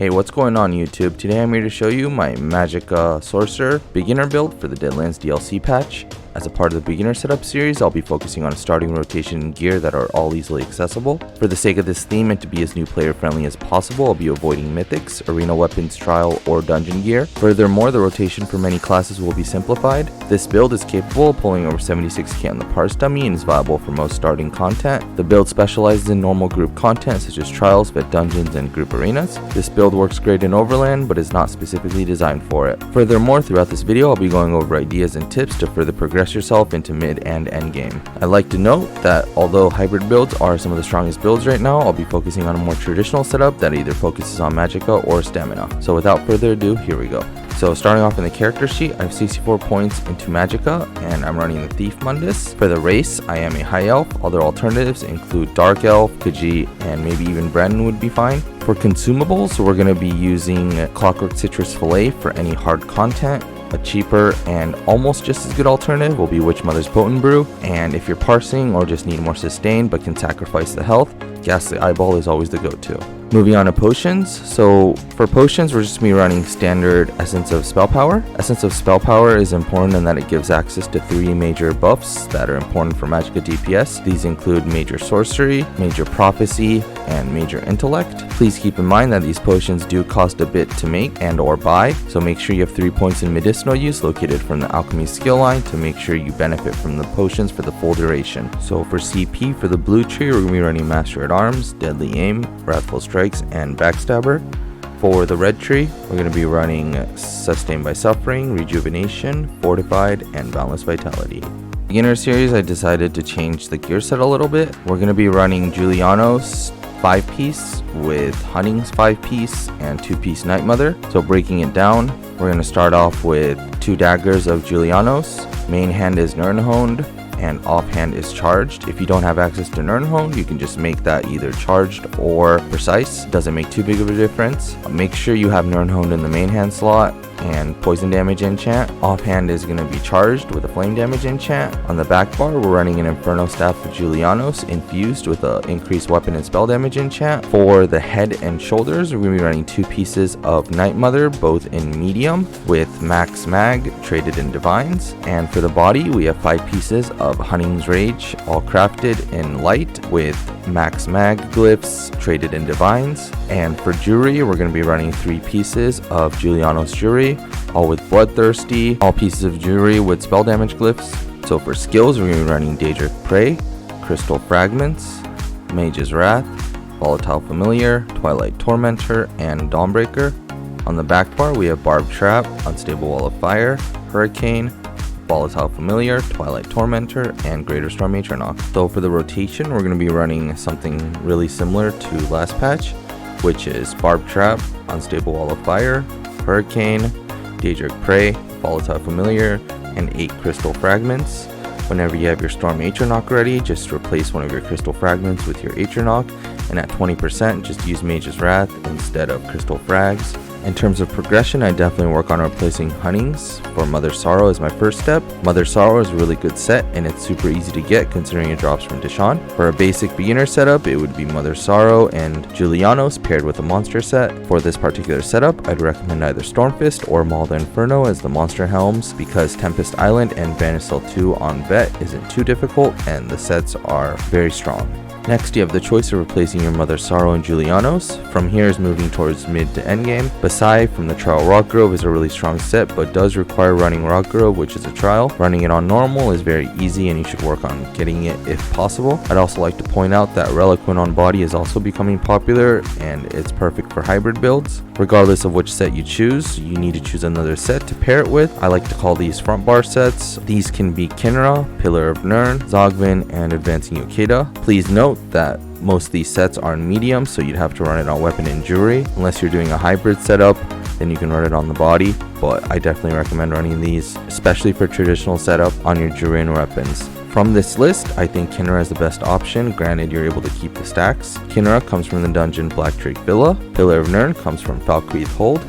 Hey, what's going on YouTube? Today I'm here to show you my Magicka Sorcerer beginner build for the Deadlands DLC patch. As a part of the beginner setup series, I'll be focusing on starting rotation and gear that are all easily accessible. For the sake of this theme and to be as new player friendly as possible, I'll be avoiding mythics, arena weapons, trial, or dungeon gear. Furthermore, the rotation for many classes will be simplified. This build is capable of pulling over 76k on the parse dummy and is viable for most starting content. The build specializes in normal group content such as trials, vet dungeons, and group arenas. This build works great in overland, but is not specifically designed for it. Furthermore, throughout this video, I'll be going over ideas and tips to further progress yourself into mid and end game. I'd like to note that although hybrid builds are some of the strongest builds right now, I'll be focusing on a more traditional setup that either focuses on Magicka or stamina. So without further ado, here we go. So starting off in the character sheet, I have 64 points into Magicka, and I'm running the Thief Mundus. For the race, I am a High Elf. Other alternatives include Dark Elf, Khajiit, and maybe even Brennan would be fine. For consumables, we're going to be using Clockwork Citrus Fillet for any hard content. A cheaper and almost just as good alternative will be Witch Mother's Potent Brew, and if you're parsing or just need more sustain but can sacrifice the health, Ghastly Eyeball is always the go-to. Moving on to potions, so for potions we're just going to be running standard Essence of Spell Power. Essence of Spell Power is important in that it gives access to 3 major buffs that are important for Magicka DPS. These include Major Sorcery, Major Prophecy, and Major Intellect. Please keep in mind that these potions do cost a bit to make and or buy, so make sure you have 3 points in medicinal use located from the alchemy skill line to make sure you benefit from the potions for the full duration. So for CP, for the blue tree, we're going to be running Master at Arms, Deadly Aim, Wrathful Strikes, and Backstabber. For the red tree, we're going to be running Sustained by Suffering, Rejuvenation, Fortified, and Boundless Vitality. Beginner series, I decided to change the gear set a little bit. We're going to be running Julianos 5-piece with Hunning's 5-piece and 2-piece Night Mother. So breaking it down, we're going to start off with 2 daggers of Julianos. Main hand is Nirnhoned and offhand is charged. If you don't have access to Nirnhoned, you can just make that either charged or precise. Doesn't make too big of a difference. Make sure you have Nirnhoned in the main hand slot and poison damage enchant. Offhand is going to be charged with a flame damage enchant. On the back bar, we're running an Inferno Staff of Julianos infused with an increased weapon and spell damage enchant. For the head and shoulders, we're going to be running 2 pieces of Night Mother, both in medium, with Max Mag traded in Divines. And for the body, we have 5 pieces of Hunning's Rage, all crafted in light, with Max Mag glyphs traded in Divines. And for jewelry, we're going to be running 3 pieces of Julianos jewelry, all with Bloodthirsty, all pieces of jewelry with spell damage glyphs. So for skills, we're going to be running Daedric Prey, Crystal Fragments, Mage's Wrath, Volatile Familiar, Twilight Tormentor, and Dawnbreaker. On the back bar, we have Barbed Trap, Unstable Wall of Fire, Hurricane, Volatile Familiar, Twilight Tormentor, and Greater Storm Atronach. So for the rotation, we're going to be running something really similar to last patch, which is Barbed Trap, Unstable Wall of Fire, Hurricane, Daedric Prey, Volatile Familiar, and 8 Crystal Fragments. Whenever you have your Storm Atronach ready, just replace one of your Crystal Fragments with your Atronach, and at 20%, just use Mage's Wrath instead of Crystal Frags. In terms of progression, I definitely work on replacing Hunnings for Mother Sorrow as my first step. Mother Sorrow is a really good set and it's super easy to get considering it drops from Deshawn. For a basic beginner setup, it would be Mother Sorrow and Julianos paired with a monster set. For this particular setup, I'd recommend either Stormfist or Malda Inferno as the monster helms because Tempest Island and Vanisel 2 on Vet isn't too difficult and the sets are very strong. Next, you have the choice of replacing your Mother Sorrow and Julianos. From here is moving towards mid to endgame. Basai from the Trial Rockgrove is a really strong set, but does require running Rockgrove, which is a trial. Running it on normal is very easy and you should work on getting it if possible. I'd also like to point out that Reliquant on body is also becoming popular and it's perfect for hybrid builds. Regardless of which set you choose, you need to choose another set to pair it with. I like to call these front bar sets. These can be Kinra, Pillar of Nirn, Zogvin, and Advancing Yokeda. Please note that most of these sets are in medium, so you'd have to run it on weapon and jewelry. Unless you're doing a hybrid setup, then you can run it on the body, but I definitely recommend running these, especially for traditional setup, on your jewelry and weapons. From this list, I think Kinra is the best option, granted you're able to keep the stacks. Kinra comes from the dungeon Black Drake Villa, Pillar of Nirn comes from Falkreath Hold,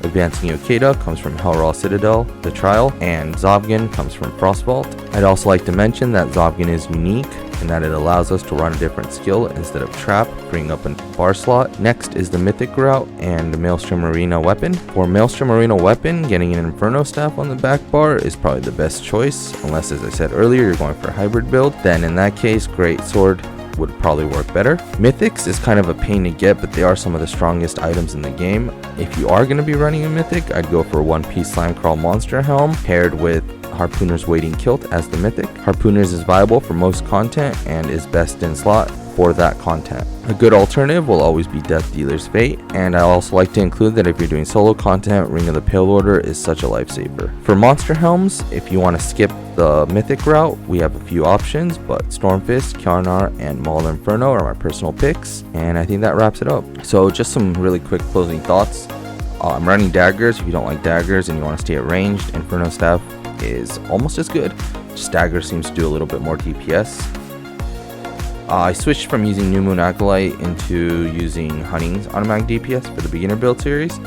Advancing Yokeda comes from Hellraw Citadel, The Trial, and Zovgan comes from Frostvault. I'd also like to mention that Zovgan is unique in that it allows us to run a different skill instead of Trap, freeing up a bar slot. Next is the Mythic route and the Maelstrom Arena weapon. For Maelstrom Arena weapon, getting an Inferno Staff on the back bar is probably the best choice, unless, as I said earlier, you're going for a hybrid build. Then in that case, Great Sword would probably work better. Mythics is kind of a pain to get, but they are some of the strongest items in the game. If you are going to be running a Mythic, I'd go for a one-piece Slime Crawl Monster Helm paired with Harpooner's Wading Kilt as the Mythic. Harpooner's is viable for most content and is best in slot for that content. A good alternative will always be Death Dealer's Fate, and I also like to include that if you're doing solo content, Ring of the Pale Order is such a lifesaver. For monster helms, if you want to skip the Mythic route, we have a few options, but Stormfist, Kjarnar, and Maul Inferno are my personal picks, and I think that wraps it up. So just some really quick closing thoughts. I'm running daggers. If you don't like daggers and you want to stay at ranged, Inferno Staff is almost as good. Just dagger seems to do a little bit more DPS. I switched from using New Moon Acolyte into using Hunning's automatic DPS for the beginner build series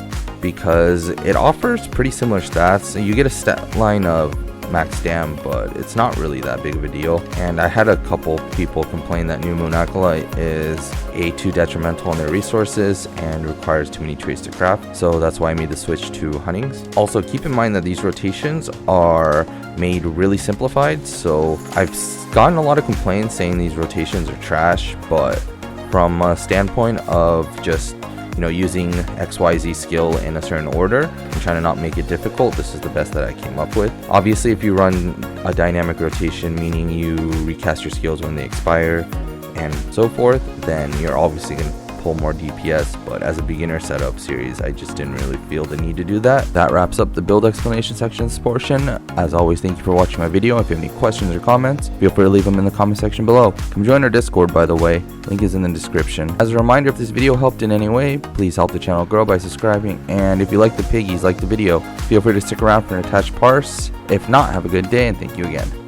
because it offers pretty similar stats. You get a stat line of max dam, but it's not really that big of a deal. And I had a couple people complain that New Moon Acolyte is too detrimental on their resources and requires too many traits to craft, so that's why I made the switch to Hunning's. Also, keep in mind that these rotations are made really simplified, so I've gotten a lot of complaints saying these rotations are trash, but from a standpoint of just using XYZ skill in a certain order and trying to not make it difficult, this is the best that I came up with. Obviously, if you run a dynamic rotation, meaning you recast your skills when they expire and so forth, then you're obviously going to pull more DPS, but as a beginner setup series, I just didn't really feel the need to do that. That wraps up the build explanation sections portion. As always, thank you for watching my video. If you have any questions or comments, feel free to leave them in the comment section below. Come join our Discord, by the way. Link is in the description. As a reminder, if this video helped in any way, please help the channel grow by subscribing. And if you like the piggies, like the video, feel free to stick around for an attached parse. If not, have a good day and thank you again.